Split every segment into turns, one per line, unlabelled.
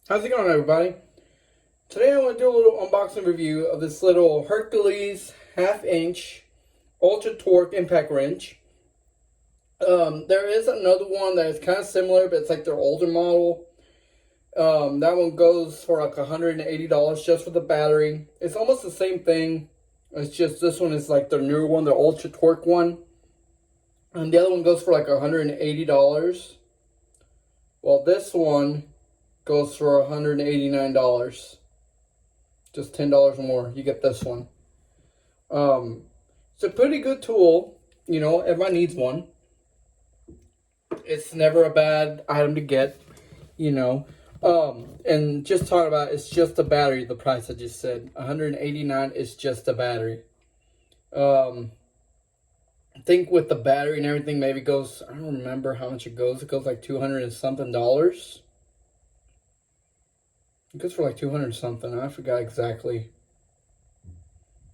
How's it going, everybody? Today I want to do a little unboxing review of this little Hercules half-inch ultra torque impact wrench. There is another one that is kind of similar, but it's like their older model. That one goes for like $180 just for the battery. It's almost the same thing. It's just this one is like their newer one, the ultra torque one. And the other one goes for like $180. Well, this one goes for $189. Just $10 more. You get this one. It's a pretty good tool. You know, everybody needs one. It's never a bad item to get. You know. And just talking about it's just the battery. The price I just said, $189 is just the battery. I think with the battery and everything, maybe it goes. I don't remember how much it goes. It goes like $200 and something. It goes for like 200 something. I forgot exactly.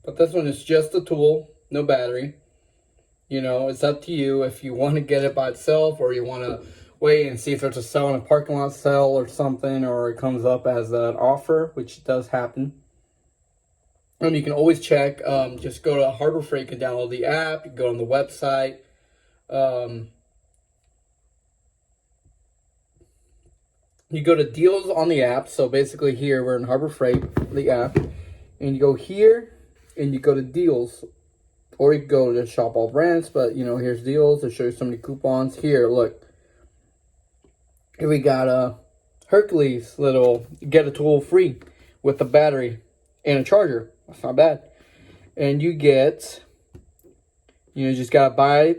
But this one is just a tool, no battery. You know, it's up to you if you want to get it by itself or you want to wait and see if there's a sale in a parking lot sale or something, or it comes up as an offer, which does happen. You can always check. Just go to Harbor Freight. You can download the app. You can go on the website. You go to deals on the app. So basically here, we're in Harbor Freight, the app. And you go here, and you go to deals. Or you can go to shop all brands. But, you know, here's deals. They show you so many coupons. Here, look. Here we got a Hercules little, get a tool free with a battery and a charger. That's not bad. And you get, you just got to buy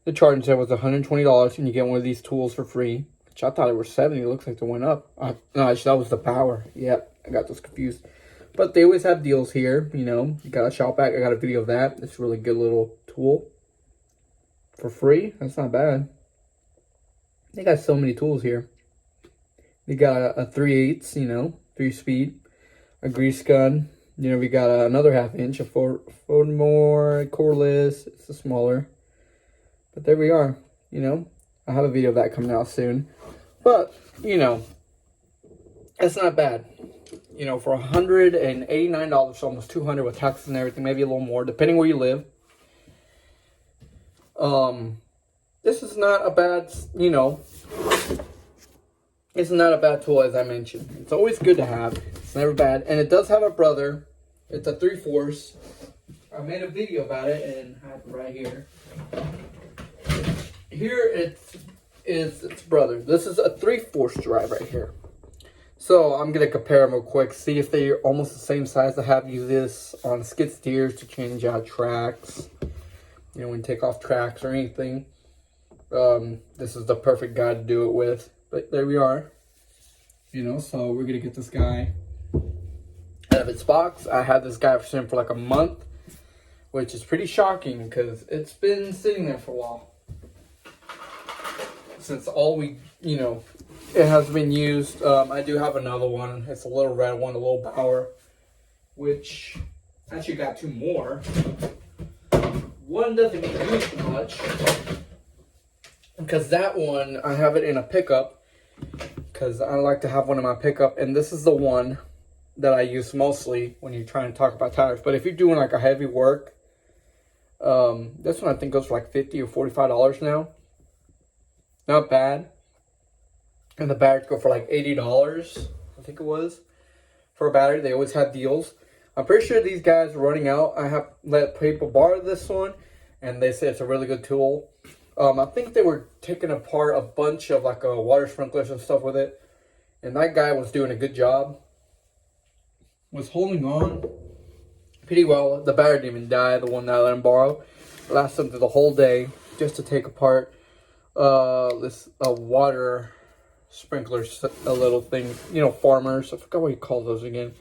the charging set with $120, and you get one of these tools for free. Which I thought it was 70. It looks like they went up. No, actually, that was the power. Yep, I got those confused. But they always have deals here. You know, you got a shop back. I got a video of that. It's a really good little tool for free. That's not bad. They got so many tools here. They got a 3/8, you know, 3-speed, a grease gun. You know, we got another half-inch, a more coreless. It's a smaller. But there we are. You know, I have a video of that coming out soon. But, you know, it's not bad. You know, for $189, so almost $200 with taxes and everything, maybe a little more, depending where you live. This is not a bad, you know, it's not a bad tool, as I mentioned. It's always good to have. It's never bad. And it does have a brother. It's a 3/4. I made a video about it and I have it right here. Here is its brother. This is a 3/4 drive right here. So I'm going to compare them real quick. See if they're almost the same size. I have used this on skid steers to change out tracks. You know, when you take off tracks or anything. This is the perfect guy to do it with. But there we are. You know, so we're going to get this guy out of its box. I had this guy for like a month, which is pretty shocking because it's been sitting there for a while. Since all we, you know, it has been used. I do have another one. It's a little red one, a little power, which actually got two more. One doesn't get used much. Because that one, I have it in a pickup. Because I like to have one in my pickup. And this is the one that I use mostly when you're trying to talk about tires. But if you're doing like a heavy work, this one I think goes for like $50 or $45 now. Not bad. And the batteries go for like $80, I think it was, for a battery. They always have deals. I'm pretty sure these guys are running out. I have let people borrow this one. And they say it's a really good tool. I think they were taking apart a bunch of like water sprinklers and stuff with it. And that guy was doing a good job. Was holding on pretty well. The battery didn't even die, the one that I let him borrow. It lasted through the whole day just to take apart this water sprinklers, a little thing. You know, farmers. I forgot what you call those again.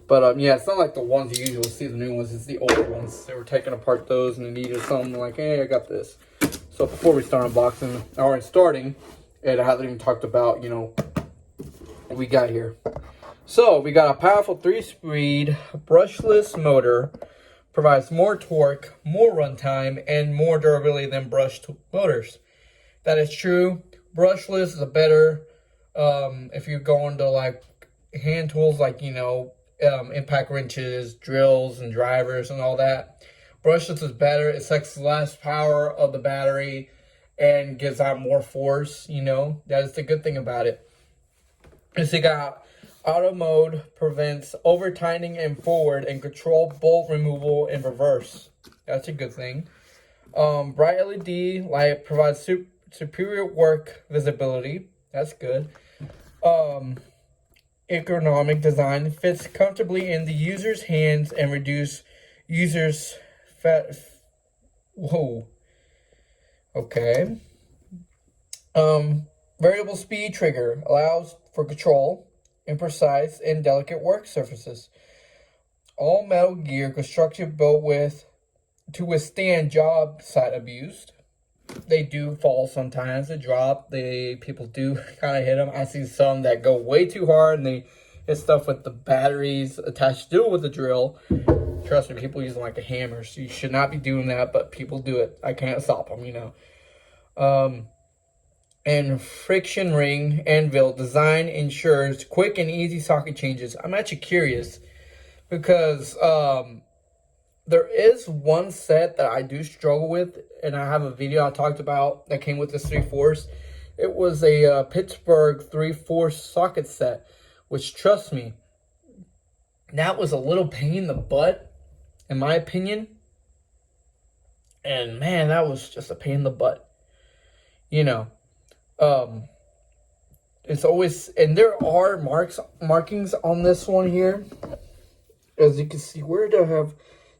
But yeah, it's not like the ones you usually see, the new ones. It's the older ones. They were taking apart those and they needed something like, hey, I got this. So before we start unboxing, or starting, and I haven't even talked about, you know, what we got here. So we got a powerful 3-speed brushless motor. Provides more torque, more runtime, and more durability than brushed motors. That is true. Brushless is a better If you go into like hand tools, like, you know, impact wrenches, drills, and drivers and all that, brushless is better. It sucks less power of the battery and gives out more force, you know. That is the good thing about it. And so you got auto mode, prevents over tightening and forward, and control bolt removal in reverse. That's a good thing. Bright LED light provides superior work visibility. That's good. Ergonomic design fits comfortably in the user's hands and reduce users' fat. Whoa. Okay. Variable speed trigger allows for control in precise and delicate work surfaces. All metal gear construction built to withstand job site abuse. They do fall sometimes. They drop. People do kind of hit them. I see some that go way too hard and they hit stuff with the batteries attached to it with the drill. Trust me, people use them like a hammer. So you should not be doing that, but people do it. I can't stop them, you know. And friction ring anvil design ensures quick and easy socket changes. I'm actually curious because there is one set that I do struggle with, and I have a video I talked about that came with this 3/4. It was a Pittsburgh 3/4 socket set, which, trust me, that was a little pain in the butt, in my opinion. And man, that was just a pain in the butt. You know, it's always, and there are markings on this one here. As you can see, where do I have...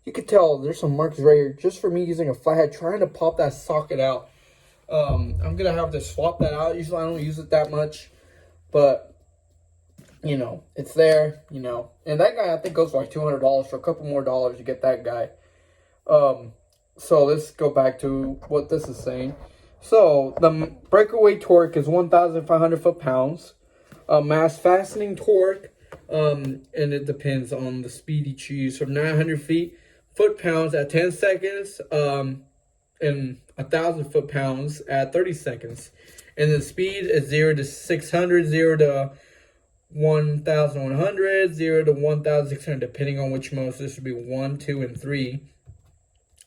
You can tell there's some marks right here just for me using a flathead trying to pop that socket out. I'm going to have to swap that out. Usually I don't use it that much. But, you know, it's there, you know. And that guy I think goes for like $200 for a couple more dollars to get that guy. So let's go back to what this is saying. So the breakaway torque is 1,500 foot-pounds. Mass fastening torque, and it depends on the speed you choose, from 900 foot-pounds at 10 seconds, and 1,000 foot-pounds at 30 seconds. And the speed is 0 to 600, 0 to 1,100, 0 to 1,600, depending on which mode. So this would be 1, 2, and 3.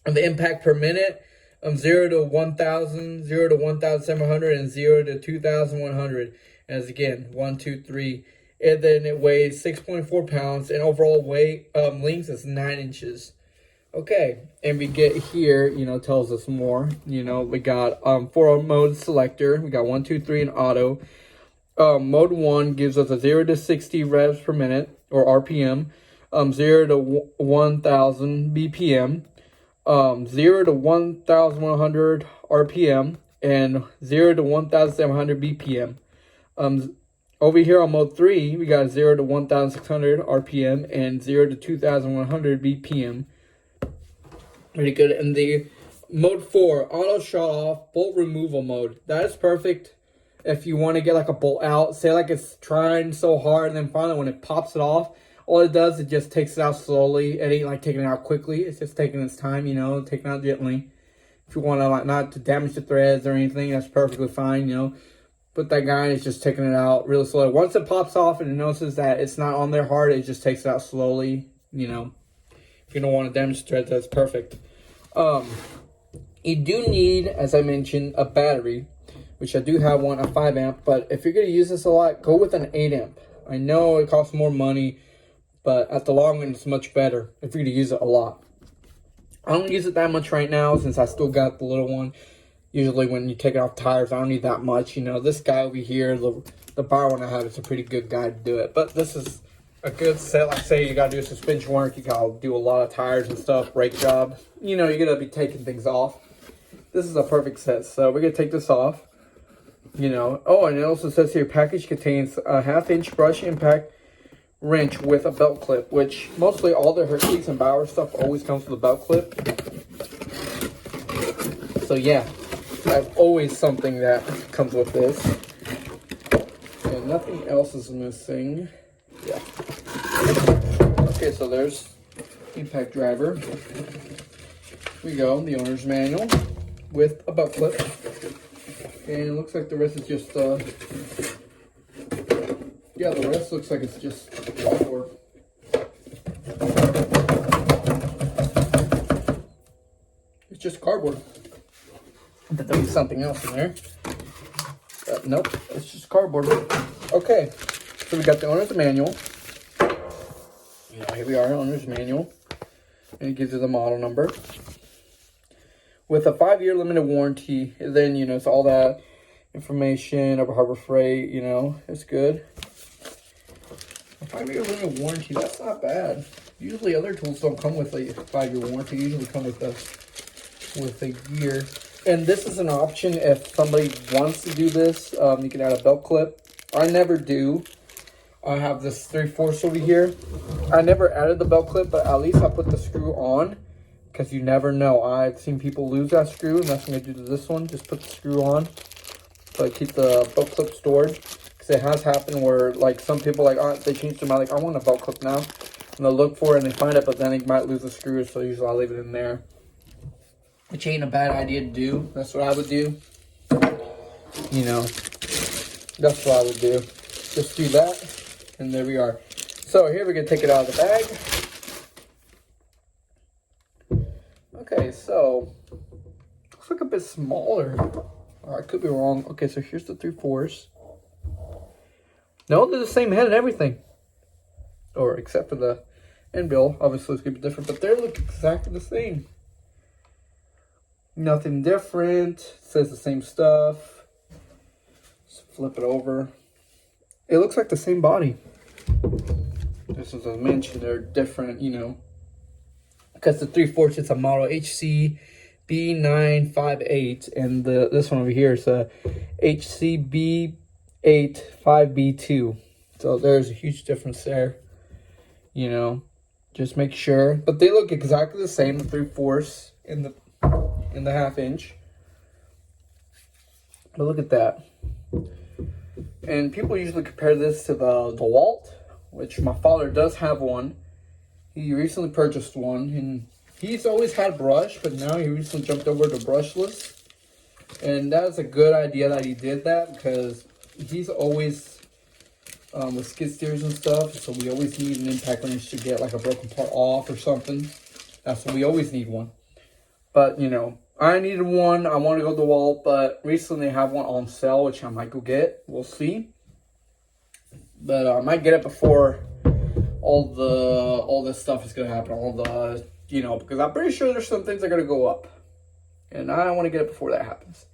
And the impact per minute, 0 to 1,000, 0 to 1,700, and 0 to 2,100. As again, 1, 2, 3. And then it weighs 6.4 pounds, and overall weight length is 9 inches. Okay, and we get here, you know, tells us more. You know, we got 4 mode selector. We got 1, 2, 3 in auto. Mode 1 gives us a 0 to 60 revs per minute, or RPM. 0 to 1,000 BPM. 0 to 1,100 RPM. And 0 to 1,700 BPM. Over here on mode 3, we got 0 to 1,600 RPM and 0 to 2,100 BPM. Pretty good. And the mode 4, auto shut off, bolt removal mode. That is perfect if you want to get like a bolt out. Say like it's trying so hard, and then finally when it pops it off, all it does, it just takes it out slowly. It ain't like taking it out quickly. It's just taking its time, you know, taking it out gently. If you want to like not to damage the threads or anything, that's perfectly fine, you know. But that guy is just taking it out really slowly. Once it pops off and it notices that it's not on there hard, it just takes it out slowly, you know. If you don't want to damage the threads, that's perfect. You do need, as I mentioned, a battery, which I do have one, a 5 amp. But if you're going to use this a lot, go with an 8 amp. I know it costs more money, but at the long run, it's much better if you're going to use it a lot. I don't use it that much right now since I still got the little one. Usually when you take it off tires, I don't need that much. You know, this guy over here, the bar one I have, is a pretty good guy to do it. But this is a good set. Like say you got to do suspension work, you got to do a lot of tires and stuff, brake job. You know, you're going to be taking things off. This is a perfect set. So we're going to take this off. You know, oh, and it also says here, package contains a 1/2-inch brush impact wrench with a belt clip, which mostly all the Hercules and Bauer stuff always comes with a belt clip. So yeah, I've always something that comes with this. And nothing else is missing. Yeah. Okay, so there's impact driver. Here we go, the owner's manual with a belt clip. And it looks like the rest is just Yeah, the rest looks like it's just cardboard. It's just cardboard. I thought there was something else in there. But nope, it's just cardboard. Okay, so we got the owner's manual. You know, here we are, owner's manual. And it gives you the model number. With a 5-year limited warranty, then, you know, it's all that information over Harbor Freight, you know, it's good. A 5-year limited warranty, that's not bad. Usually other tools don't come with a 5-year warranty, usually come with a year. And this is an option if somebody wants to do this. You can add a belt clip. I never do. I have this 3/4 over here. I never added the belt clip, but at least I put the screw on because you never know. I've seen people lose that screw, and that's what I'm going to do to this one. Just put the screw on so I keep the belt clip stored. Because it has happened where, like, some people, like, they change their mind, like, I want a belt clip now. And they'll look for it and they find it, but then they might lose the screw, so usually I'll leave it in there. Which ain't a bad idea to do. That's what I would do. You know, that's what I would do. Just do that. And there we are. So here we're going to take it out of the bag. Okay, so looks like a bit smaller. I could be wrong. Okay, so here's the 3/4. No, they're the same head and everything. Or except for the end bill. Obviously it's going to be different, but they look exactly the same. Nothing different. It says the same stuff. Just flip it over. It looks like the same body. Just as I mentioned, they're different, you know. Because the 3/4 it's a model HC B958, and this one over here is a HC B85B2. So there's a huge difference there. You know, just make sure. But they look exactly the same. The 3/4 in the 1/2 inch. But look at that. And people usually compare this to the DeWalt, which my father does have one. He recently purchased one, and he's always had brush, but now he recently jumped over to brushless. And that's a good idea that he did that, because he's always with skid steers and stuff, so we always need an impact wrench to get like a broken part off or something. That's what we always need one. But, you know, I needed one. I want to go DeWalt, but recently they have one on sale, which I might go get. We'll see. But I might get it before all this stuff is going to happen. All the, you know, because I'm pretty sure there's some things that are going to go up. And I want to get it before that happens.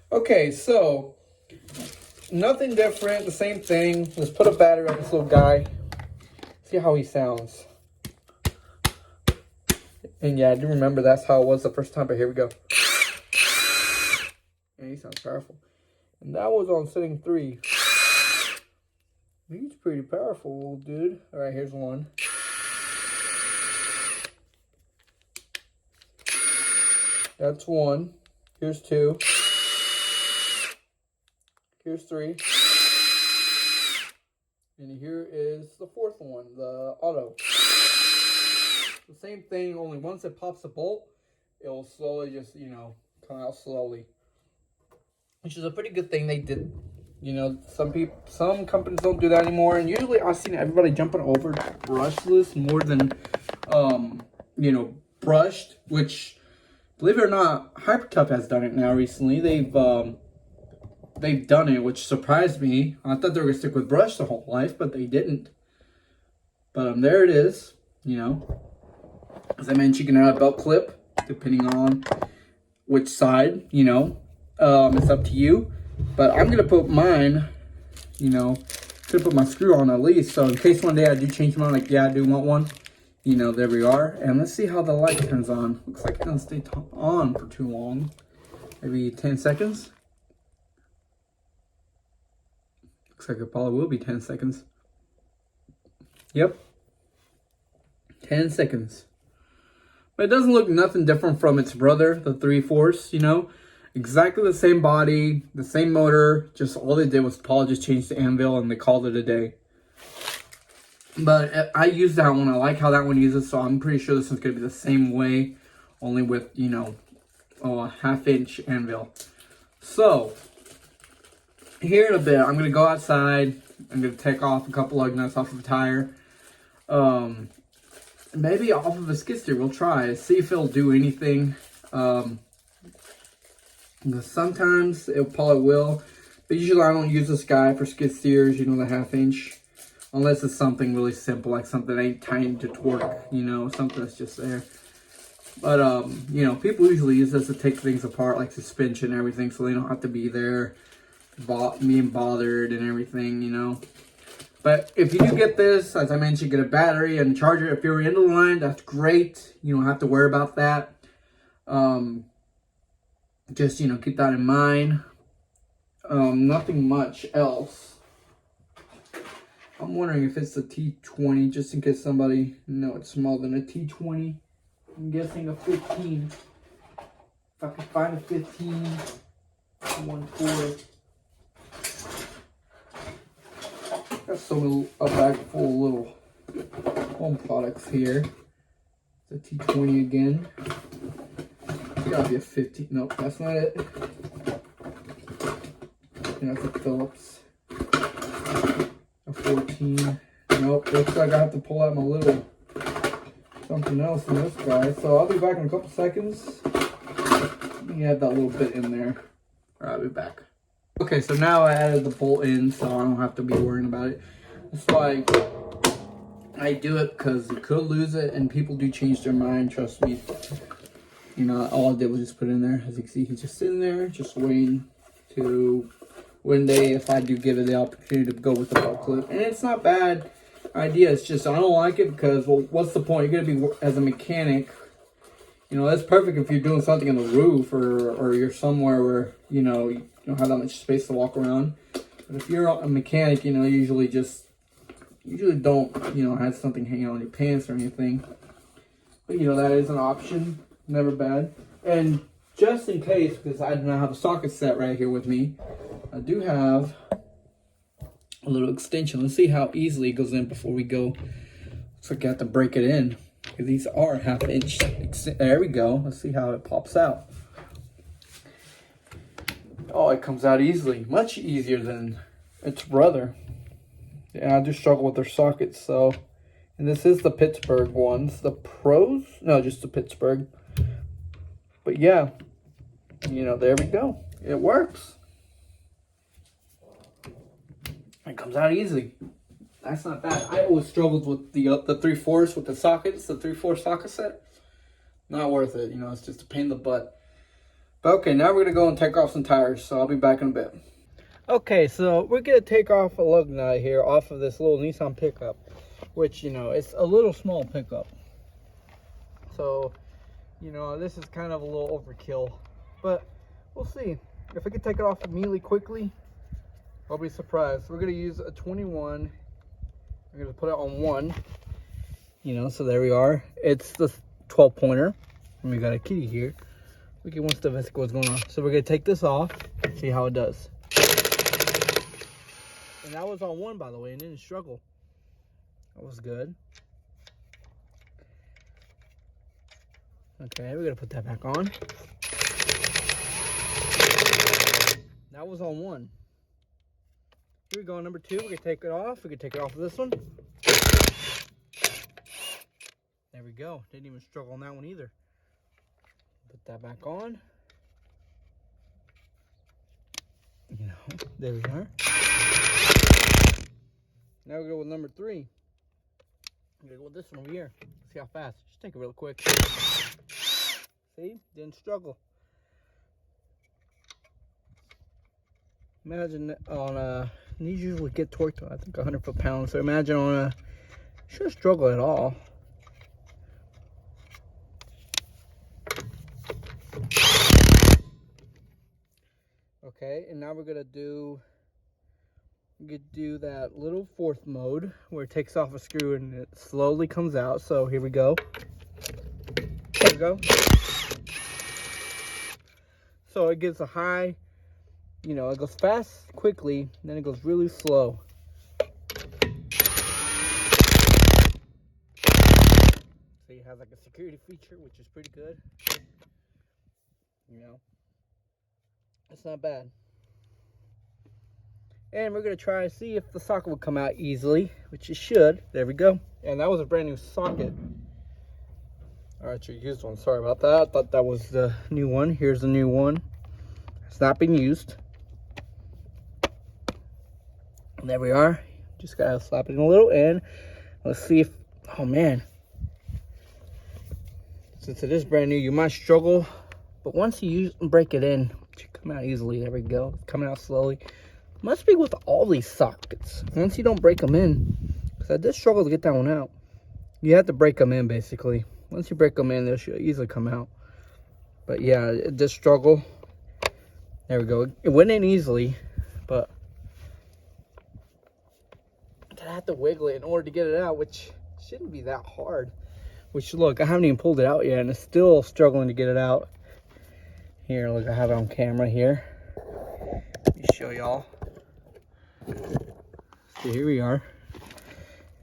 Okay, so nothing different. The same thing. Let's put a battery on this little guy. See how he sounds. And yeah, I do remember that's how it was the first time, but here we go. And he sounds powerful. And that was on setting 3. He's pretty powerful, dude. Alright, here's one. That's 1. Here's 2. Here's 3. And here is the 4th one, the auto. The same thing, only once it pops the bolt, it will slowly just, you know, come out slowly. Which is a pretty good thing they did. You know, some companies don't do that anymore. And usually I've seen everybody jumping over to brushless more than, you know, brushed. Which, believe it or not, Hypertough has done it now recently. They've done it, which surprised me. I thought they were going to stick with brush the whole life, but they didn't. But there it is, you know. As I mentioned, you can add a belt clip, depending on which side, you know. It's up to you. But I'm going to put mine, you know, going to put my screw on at least. So in case one day I do change mine, like, yeah, I do want one. You know, there we are. And let's see how the light turns on. Looks like it doesn't stay on for too long. Maybe 10 seconds. Looks like it probably will be 10 seconds. Yep. 10 seconds. But it doesn't look nothing different from its brother, the 3/4, you know. Exactly the same body, the same motor. Just all they did was probably just change the anvil and they called it a day. But I use that one. I like how that one uses, so I'm pretty sure this one's going to be the same way. Only with, you know, a 1/2 inch anvil. So, here in a bit, I'm going to go outside. I'm going to take off a couple lug nuts off of the tire. Maybe off of a skid steer. We'll try. See if it'll do anything. Sometimes it probably will. But usually I don't use this guy for skid steers, you know, the 1/2 inch. Unless it's something really simple, like something that ain't timed to torque, you know, something that's just there. But, you know, people usually use this to take things apart, like suspension and everything, so they don't have to be there being bothered and everything, you know. But if you do get this, as I mentioned, get a battery and charger. If you're in the line, that's great. You don't have to worry about that. Just, you know, keep that in mind. Nothing much else. I'm wondering if it's a T20, just in case somebody, no, it's smaller than a T20. I'm guessing a 15. If I could find a 15, 1/4. Got a bag full of little home products here. It's a T20 again. It's gotta be a 15. Nope, that's not it. And that's a Phillips. A 14. Nope, looks like I have to pull out my little something else in this guy. So I'll be back in a couple seconds. You have that little bit in there. Alright, I'll be back. Okay, so now I added the bolt in, so I don't have to be worrying about it. That's why I do it, because you could lose it, and people do change their mind, trust me. You know, all I did was just put it in there. As you can see, he's just sitting there, just waiting to one day, if I do give it the opportunity to go with the belt clip. And it's not bad idea, it's just I don't like it because, well, what's the point? You're going to be, as a mechanic, you know, that's perfect if you're doing something on the roof, or you're somewhere where, you know, you don't have that much space to walk around. But if you're a mechanic, you know, usually don't, you know, have something hanging on your pants or anything. But, you know, that is an option. Never bad. And just in case, because I do not have a socket set right here with me, I do have a little extension. Let's see how easily it goes in before we go. Looks like I have to break it in. These are 1/2 inch. There we go. Let's see how it pops out. Oh, it comes out easily. Much easier than its brother. Yeah, I do struggle with their sockets, so. And this is the Pittsburgh ones. The Pros? No, just the Pittsburgh. But yeah, you know, there we go. It works. It comes out easy. That's not bad. I always struggled with the 3/4 with the sockets, the 3/4 socket set. Not worth it, you know, it's just a pain in the butt. But okay, now we're going to go and take off some tires, so I'll be back in a bit. Okay, so we're going to take off a lug nut here off of this little Nissan pickup, which, you know, it's a little small pickup. So, you know, this is kind of a little overkill, but we'll see. If I can take it off immediately quickly, I'll be surprised. We're going to use a 21. We're going to put it on 1, you know, so there we are. It's the 12-pointer, and we got a kitty here. We can watch the investigate what's going on. So we're going to take this off and see how it does. And that was on 1, by the way, and didn't struggle. That was good. Okay, we're going to put that back on. That was on 1. Here we go on number 2. We're going to take it off. We're going to take it off of this one. There we go. Didn't even struggle on that one either. Put that back on. You know, there we are. Now we go with number 3. I'm going to go with this one over here. See how fast. Just take it real quick. See? Didn't struggle. Imagine on a, these usually get torqued, I think 100 foot-pounds. So imagine on a, shouldn't struggle at all. Okay, and now we're gonna do that little 4th mode where it takes off a screw and it slowly comes out. So here we go. There we go. So it gives a high, you know, it goes fast quickly, then it goes really slow. So you have like a security feature, which is pretty good. You know, it's not bad. And we're going to try to see if the socket will come out easily, which it should. There we go. And that was a brand new socket. Alright, your used one. Sorry about that. I thought that was the new one. Here's the new one. It's not been used. And there we are. Just got to slap it in a little. And let's see if... Oh, man. Since it is brand new, you might struggle. But once you break it in, it should come out easily. There we go. It's coming out slowly. Must be with all these sockets. Once you don't break them in, because I did struggle to get that one out. You have to break them in, basically. Once you break them in, they should easily come out. But yeah, it did struggle. There we go. It went in easily, but I have to wiggle it in order to get it out, which shouldn't be that hard. Which, look, I haven't even pulled it out yet, and it's still struggling to get it out. Here, look, I have it on camera here. Let me show y'all. So here we are.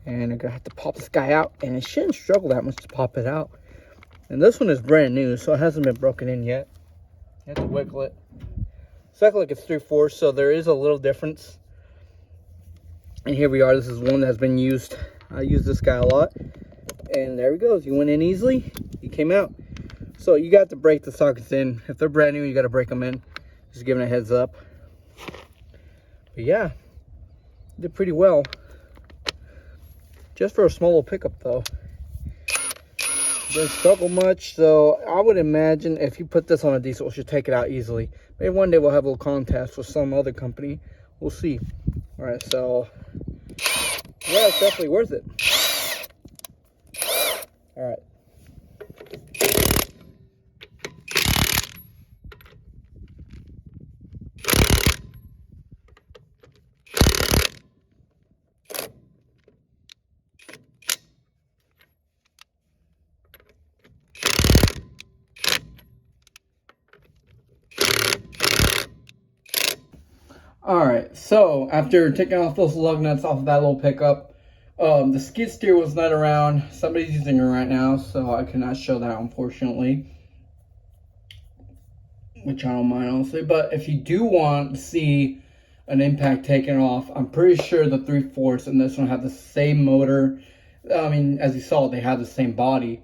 And I'm gonna have to pop this guy out, and it shouldn't struggle that much to pop it out. And this one is brand new, so it hasn't been broken in yet. You have to wiggle it. It's acting like it's 3/4, so there is a little difference. And here we are. This is one that has been used. I use this guy a lot. And there he goes. You went in easily. He came out. So you got to break the sockets in. If they're brand new, you got to break them in. Just giving a heads up. But yeah, did pretty well. Just for a small little pickup, though. Didn't struggle much, so I would imagine if you put this on a diesel, it should take it out easily. Maybe one day we'll have a little contest with some other company. We'll see. All right, so yeah, it's definitely worth it. All right. Alright, so after taking off those lug nuts off of that little pickup, the skid steer was not around. Somebody's using it right now, so I cannot show that, unfortunately. Which I don't mind, honestly. But if you do want to see an impact taken off, I'm pretty sure the 3/4 and this one have the same motor. I mean, as you saw, they have the same body.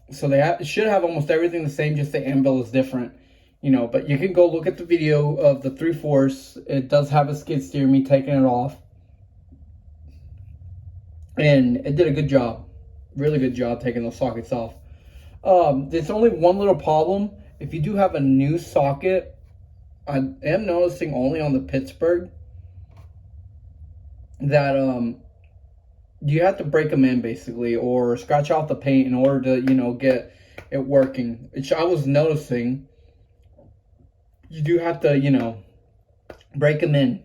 So they should have almost everything the same, just the anvil is different. You know, but you can go look at the video of the 3/4. It does have a skid steer, me taking it off. And it did a good job. Really good job taking those sockets off. There's only one little problem. If you do have a new socket, I am noticing only on the Pittsburgh that you have to break them in, basically, or scratch off the paint in order to, you know, get it working. Which I was noticing. You do have to, you know, break them in.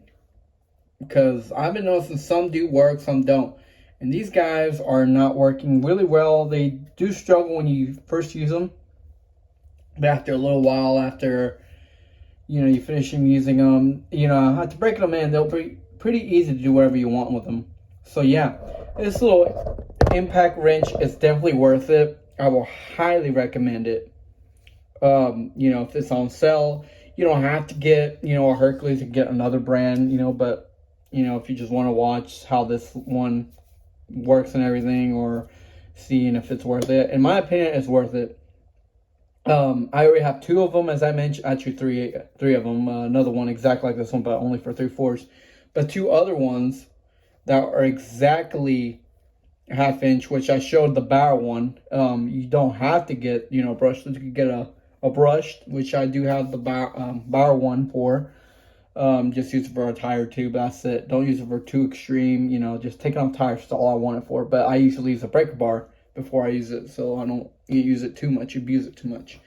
Because I've been noticing some do work, some don't. And these guys are not working really well. They do struggle when you first use them. But after a little while, after, you know, you finish using them, you know, after breaking them in, they'll be pretty easy to do whatever you want with them. So yeah, this little impact wrench is definitely worth it. I will highly recommend it. You know, if it's on sale, you don't have to get, you know, a Hercules and get another brand, you know, but, you know, if you just want to watch how this one works and everything, or seeing if it's worth it, in my opinion, it's worth it. I already have 2 of them, as I mentioned, actually three of them, another one exactly like this one, but only for 3/4, but 2 other ones that are exactly 1/2 inch, which I showed the barrel one. You don't have to get, you know, brushless. You could get a brushed, which I do have the bar one for. Just use it for a tire tube, that's it. Don't use it for too extreme, you know, just taking off tires is all I want it for. But I usually use a breaker bar before I use it, so I don't use it too much, abuse it too much.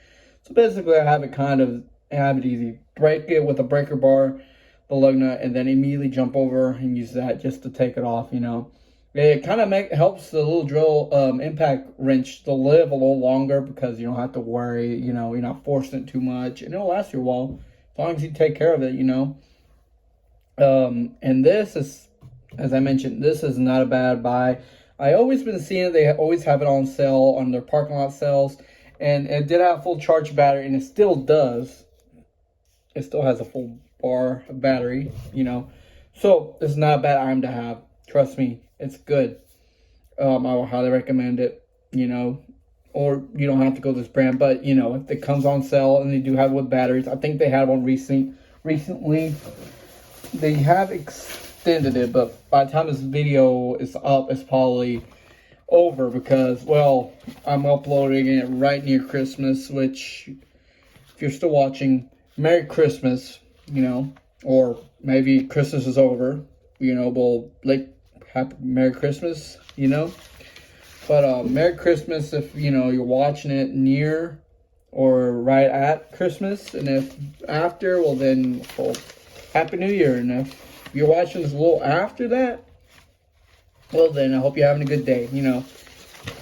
So basically I have it easy. Break it with a breaker bar, the lug nut, and then immediately jump over and use that just to take it off, you know. It kind of helps the little drill impact wrench to live a little longer, because you don't have to worry, you know, you're not forcing it too much, and it'll last you a while as long as you take care of it, you know. And this is, as I mentioned, this is not a bad buy. I always been seeing it. They always have it on sale on their parking lot sales, and it did have a full charge battery, and it still does. It still has a full bar battery, you know. So it's not a bad item to have. Trust me, it's good. I will highly recommend it, you know, or you don't have to go this brand, but you know, if it comes on sale and they do have it with batteries, I think they had one recently. They have extended it, but by the time this video is up, it's probably over because, well, I'm uploading it right near Christmas, which, if you're still watching, Merry Christmas, you know, or maybe Christmas is over, you know, well, like, happy Merry Christmas, you know. But Merry Christmas if, you know, you're watching it near or right at Christmas. And if after, well then, well, Happy New Year. And if you're watching this a little after that, well then, I hope you're having a good day, you know.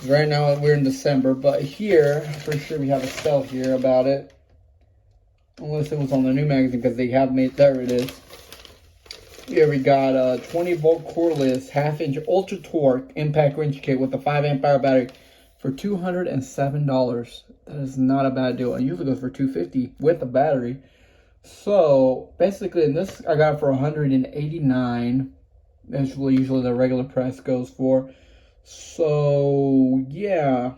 Right now we're in December, but here, for sure we have a sale here about it. Unless it was on the new magazine, because they have made, there it is. Here we got a 20 volt cordless half-inch ultra torque impact wrench kit with a 5 amp hour battery for $207. That is not a bad deal. It usually goes for $250 with a battery. So basically, in this I got it for $189. That's usually the regular price goes for. So yeah,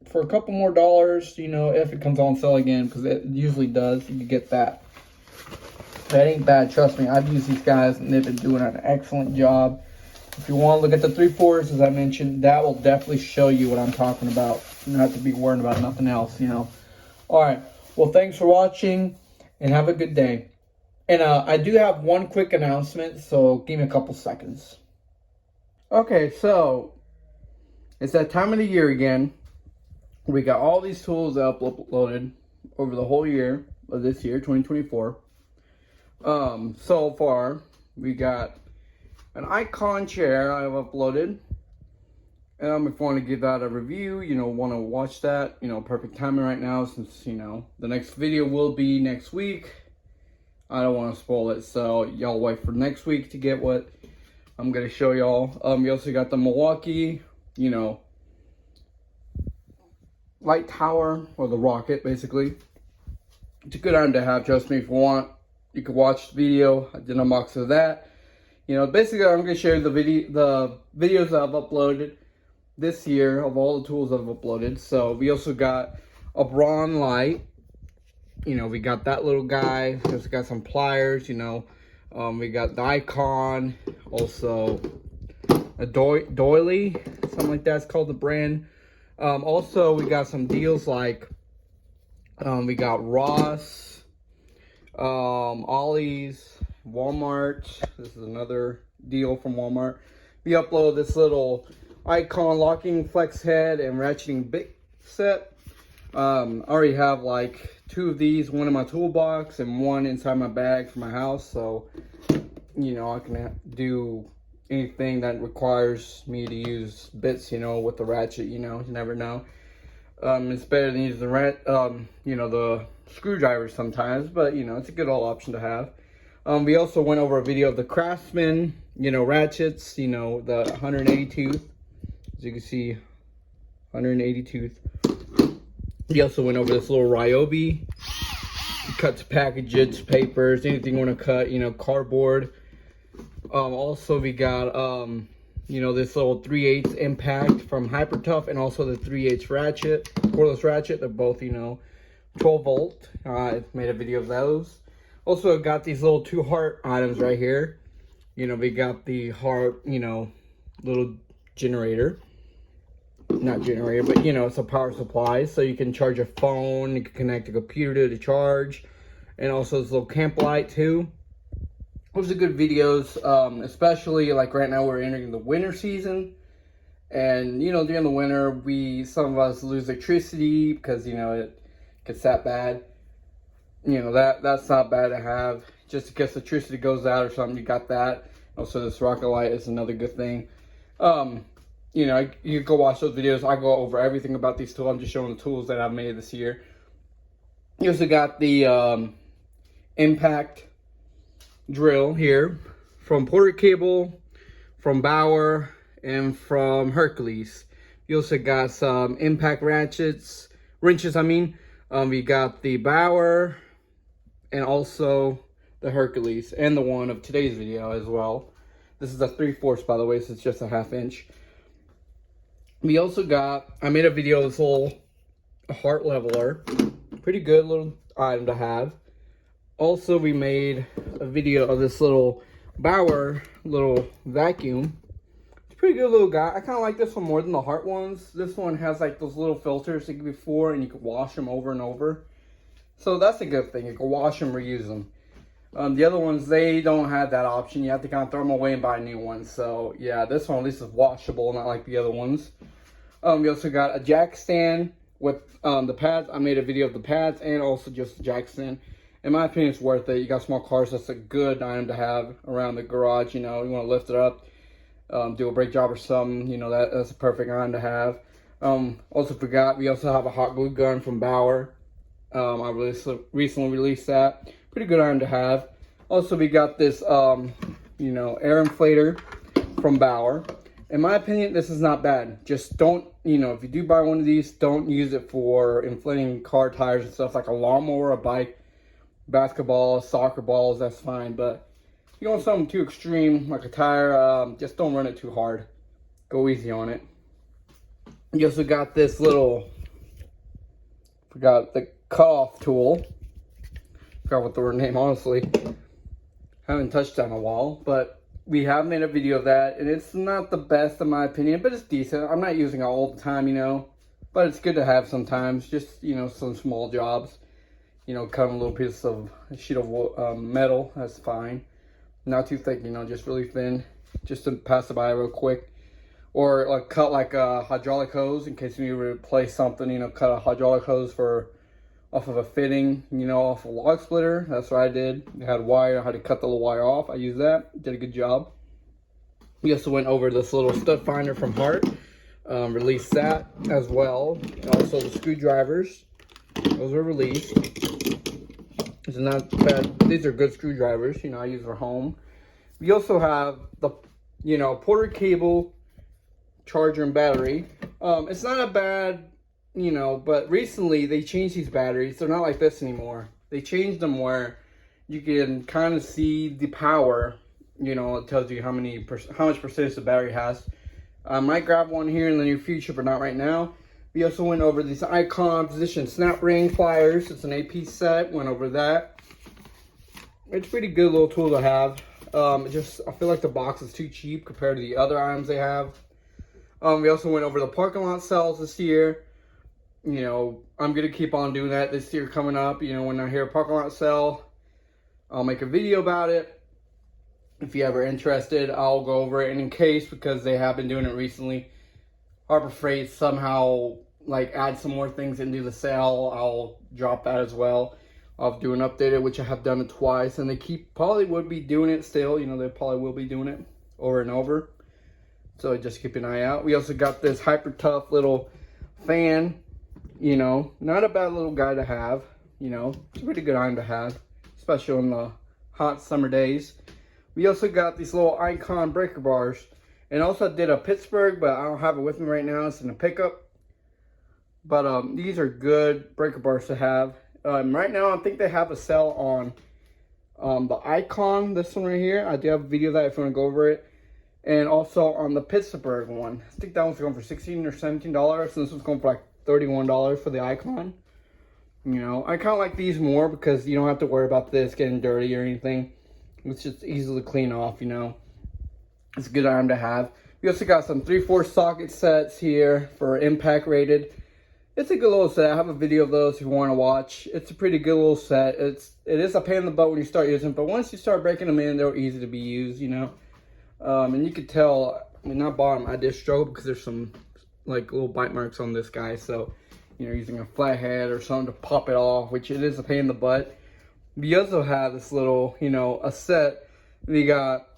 for a couple more dollars, you know, if it comes on sale again, because it usually does, you can get that. That ain't bad, trust me. I've used these guys and they've been doing an excellent job. If you want to look at the 3/4s, as I mentioned, that will definitely show you what I'm talking about. You don't have to be worried about nothing else, you know. Alright, well, thanks for watching and have a good day. And I do have one quick announcement, so give me a couple seconds. Okay, so it's that time of the year again. We got all these tools uploaded over the whole year of this year, 2024. So far, we got an icon chair I've uploaded. If you want to give that a review, you know, want to watch that, you know, perfect timing right now since, you know, the next video will be next week. I don't want to spoil it, so y'all wait for next week to get what I'm going to show y'all. We also got the Milwaukee, you know, light tower, or the rocket, basically. It's a good item to have, trust me. If you want, you can watch the video. I did an unboxing of that. You know, basically, I'm going to share the videos that I've uploaded this year of all the tools I've uploaded. So we also got a Braun light. You know, we got that little guy. Just got some pliers. You know, we got the icon. Also, a doily, something like that's called the brand. Also, we got some deals like we got Ross, Ollie's, Walmart. This is another deal from Walmart. We upload this little icon locking flex head and ratcheting bit set. I already have like 2 of these, one in my toolbox and one inside my bag for my house. So, you know, I can do anything that requires me to use bits, you know, with the ratchet, you know, you never know. It's better than using the you know, the screwdriver sometimes, but you know, it's a good old option to have. We also went over a video of the Craftsman, you know, ratchets, you know, the 180 tooth, as you can see, 180 tooth. We also went over this little Ryobi. It cuts packages, papers, anything you want to cut, you know, cardboard. Also we got you know, this little 3/8 impact from Hyper Tough, and also the 3/8 ratchet, cordless ratchet. They're both, you know, 12 volt. I made a video of those. Also got these little 2 heart items right here. You know, we got the heart, you know, little generator. Not generator, but you know, it's a power supply, so you can charge a phone, you can connect a computer to the charge, and also this little camp light too. Those are good videos, especially like right now we're entering the winter season, and you know, during the winter some of us lose electricity because, you know, it gets that bad. You know, that's not bad to have, just in case electricity goes out or something. You got that. Also, this rocket light is another good thing. You know, you can go watch those videos. I go over everything about these tools. I'm just showing the tools that I've made this year. You also got the impact drill here from Porter Cable, from Bauer, and from Hercules. You also got some impact wrenches, I mean. We got the Bauer and also the Hercules, and the one of today's video as well. This is a 3/4, by the way, so it's just a 1/2 inch. We also got, I made a video of this little heart leveler. Pretty good little item to have. Also, we made a video of this little Bauer little vacuum. It's a pretty good little guy. I kind of like this one more than the heart ones. This one has like those little filters that give you 4, and you can wash them over and over. So that's a good thing. You can wash them, reuse them. The other ones, they don't have that option. You have to kind of throw them away and buy new ones. So yeah, this one at least is washable, not like the other ones. We also got a jack stand with the pads. I made a video of the pads and also just the jack stand. In my opinion, it's worth it. You got small cars, that's a good item to have around the garage. You know, you want to lift it up, do a brake job or something. You know, that's a perfect item to have. Also forgot, we also have a hot glue gun from Bauer. I recently released that. Pretty good item to have. Also, we got this, you know, air inflator from Bauer. In my opinion, this is not bad. Just don't, you know, if you do buy one of these, don't use it for inflating car tires and stuff like a lawnmower, a bike, basketball, soccer balls, that's fine. But if you want something too extreme, like a tire, just don't run it too hard. Go easy on it. You also got this little, forgot the cutoff tool. Forgot what the word name, honestly. Haven't touched that in a while, but we have made a video of that, and it's not the best in my opinion, but it's decent. I'm not using it all the time, you know, but it's good to have sometimes, just, you know, some small jobs. You know, cut a little piece of a sheet of metal, that's fine. Not too thick, you know, just really thin, just to pass it by real quick. Or like cut like a hydraulic hose in case you need to replace something, you know, cut a hydraulic hose off of a fitting, you know, off a log splitter. That's what I did. I had wire, I had to cut the little wire off. I used that, did a good job. We also went over this little stud finder from Hart, released that as well. And also the screwdrivers, those were released. It's not bad. These are good screwdrivers, you know, I use for home. We also have the, you know, Porter cable, charger, and battery. It's not a bad, you know, but recently they changed these batteries. They're not like this anymore. They changed them where you can kind of see the power. You know, it tells you how much percentage the battery has. I might grab one here in the near future, but not right now. We also went over these Icon Position Snap Ring pliers. It's an 8-piece set. Went over that. It's a pretty good little tool to have. I feel like the box is too cheap compared to the other items they have. We also went over the parking lot sales this year. You know, I'm going to keep on doing that this year coming up. You know, when I hear a parking lot sale, I'll make a video about it. If you're ever interested, I'll go over it. And in case, because they have been doing it recently, Harbor Freight somehow like add some more things into the sale, I'll drop that as well. I'll do an updated, which I have done it twice, and they probably would be doing it still. You know, they probably will be doing it over and over. So just keep an eye out. We also got this hyper tough little fan. You know, not a bad little guy to have. You know, it's a pretty good item to have, especially on the hot summer days. We also got these little Icon breaker bars. And also did a Pittsburgh, but I don't have it with me right now. It's in a pickup. But these are good breaker bars to have. Right now, I think they have a sale on the Icon, this one right here. I do have a video of that if you want to go over it. And also on the Pittsburgh one. I think that one's going for $16 or $17. And this one's going for like $31 for the Icon. You know, I kind of like these more because you don't have to worry about this getting dirty or anything. It's just easily clean off, you know. It's a good item to have. We also got some 3/4 socket sets here for impact rated. It's a good little set. I have a video of those if you want to watch. It's a pretty good little set. It is a pain in the butt when you start using them, but once you start breaking them in, they're easy to be used, you know. And you could tell, I mean, not bottom, I did struggle because there's some like little bite marks on this guy. So, you know, using a flathead or something to pop it off, which it is a pain in the butt. We also have this little, you know, a set. We got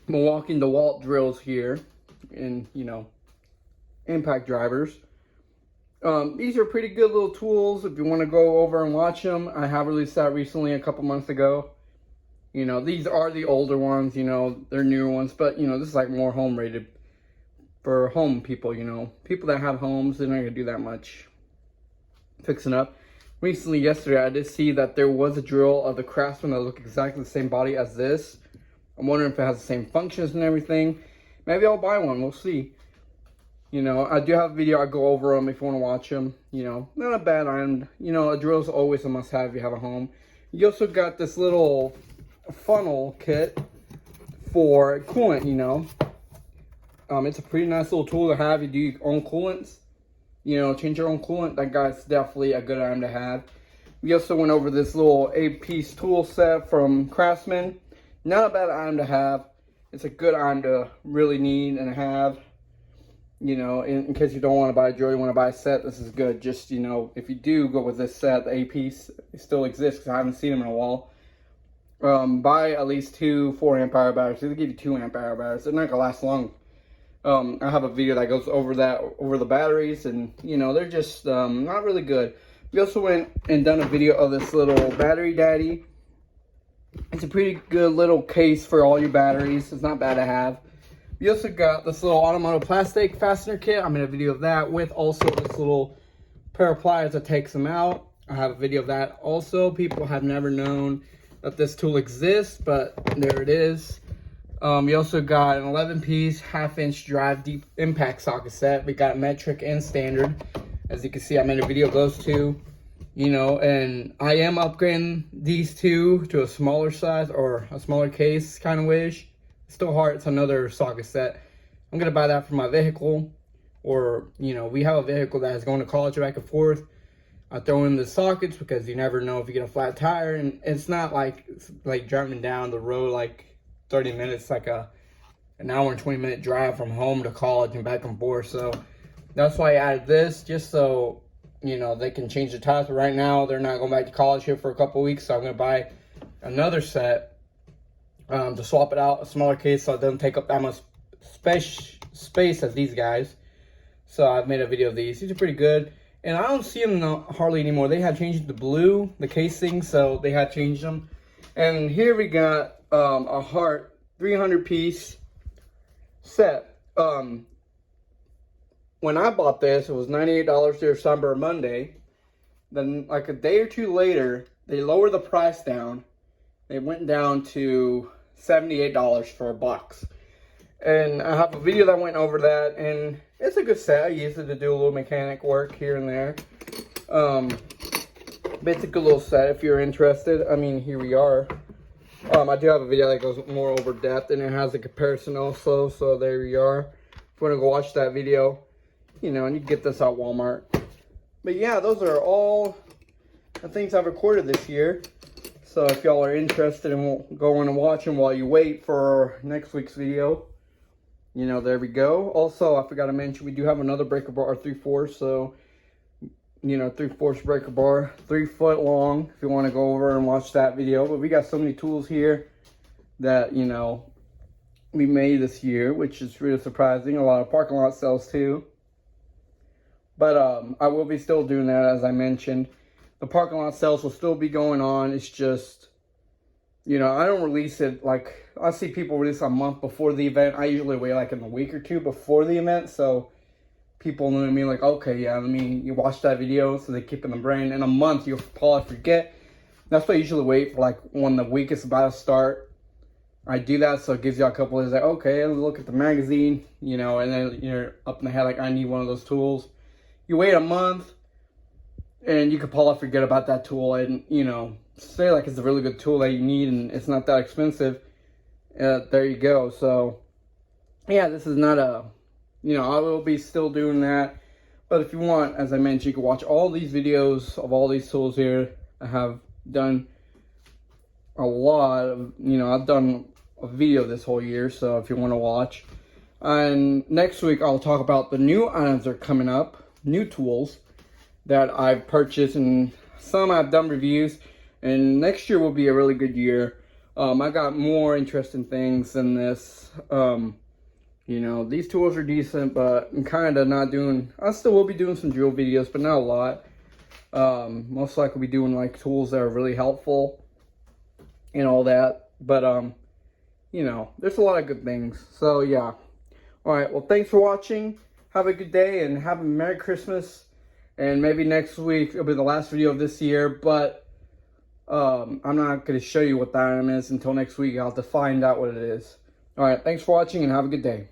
Milwaukee DeWalt drills here, and you know, impact drivers. These are pretty good little tools if you want to go over and watch them. I have released that recently a couple months ago. You know, these are the older ones, you know, they're newer ones, but you know, this is like more home rated for home people, you know. People that have homes, they're not gonna do that much fixing up. recently, yesterday, I did see that there was a drill of the Craftsman that looked exactly the same body as this. I'm wondering if it has the same functions and everything. Maybe I'll buy one. We'll see. You know, I do have a video. I go over them if you want to watch them. You know, not a bad item. You know, a drill is always a must-have if you have a home. You also got this little funnel kit for coolant, you know. It's a pretty nice little tool to have. You do your own coolants. You know, change your own coolant. That guy's definitely a good item to have. We also went over this little 8-piece tool set from Craftsman. Not a bad item to have. It's a good item to really need and have. You know, in case you don't want to buy a drill, you want to buy a set, this is good. Just, you know, if you do go with this set, the 8-piece, it still exists because I haven't seen them in a while. Buy at least 2 4-amp-hour batteries. They give you 2 amp-hour batteries. They're not going to last long. I have a video that goes over that, over the batteries, and, you know, they're just not really good. We also went and done a video of this little battery daddy. It's a pretty good little case for all your batteries. It's not bad to have. We also got this little automotive plastic fastener kit. I made a video of that with also this little pair of pliers that takes them out. I have a video of that also. People have never known that this tool exists, but there it is. We also got an 11-piece 1/2-inch drive deep impact socket set. We got metric and standard. As you can see, I made a video of those two. You know, and I am upgrading these two to a smaller size or a smaller case kind of wish. Still hard, it's another socket set. I'm gonna buy that for my vehicle, or, you know, we have a vehicle that is going to college back and forth. I throw in the sockets because you never know if you get a flat tire, and it's not like driving down the road like 30 minutes, like an hour and 20-minute drive from home to college and back and forth. So that's why I added this, just so, you know, they can change the tires. But right now they're not going back to college here for a couple weeks, so I'm gonna buy another set to swap it out, a smaller case, so it doesn't take up that much space as these guys. So I've made a video of these. These are pretty good, and I don't see them hardly anymore. They have changed the blue, the casing, so they have changed them. And here we got a Hart 300-piece set. When I bought this, it was $98 through Cyber Monday. Then, like a day or two later, they lowered the price down. It went down to $78 for a box. And I have a video that went over that, and it's a good set. I use it to do a little mechanic work here and there. But it's a good little set if you're interested. I mean, here we are. I do have a video that goes more over depth, and it has a comparison also, so there we are. If you want to go watch that video, you know, and you can get this at Walmart. But yeah, those are all the things I've recorded this year. So if y'all are interested in going and watching while you wait for next week's video, you know, there we go. Also, I forgot to mention, we do have another breaker bar, 3/4. So, you know, 3/4 breaker bar, 3 foot long, if you want to go over and watch that video. But we got so many tools here that, you know, we made this year, which is really surprising. A lot of parking lot sales too. But I will be still doing that, as I mentioned. The parking lot sales will still be going on. It's just, you know, I don't release it, like, I see people release a month before the event. I usually wait like in a week or two before the event, so people know me like, okay, yeah, you watch that video, so they keep it in the brain. In a month, you'll probably forget. That's why I usually wait for, like, when the week is about to start. I do that, so it gives you a couple of days, like, okay, let's look at the magazine, you know, and then you're up in the head, like, I need one of those tools. You wait a month, and you could probably forget about that tool, and, you know, say like it's a really good tool that you need and it's not that expensive. There you go. So yeah, this is not a, you know, I will be still doing that. But if you want, as I mentioned, you can watch all these videos of all these tools here. I have done a lot of, you know, I've done a video this whole year, so if you want to watch. And next week I'll talk about the new items that are coming up, new tools that I've purchased, and some I've done reviews. And next year will be a really good year. I got more interesting things than this. You know, these tools are decent, but I'm kind of not doing, I still will be doing some drill videos, but not a lot. Most likely be doing like tools that are really helpful and all that. But, you know, there's a lot of good things. So yeah. All right, well, thanks for watching. Have a good day and have a Merry Christmas. And maybe next week it'll be the last video of this year, but I'm not going to show you what that item is until next week. I'll have to find out what it is. Alright, thanks for watching and have a good day.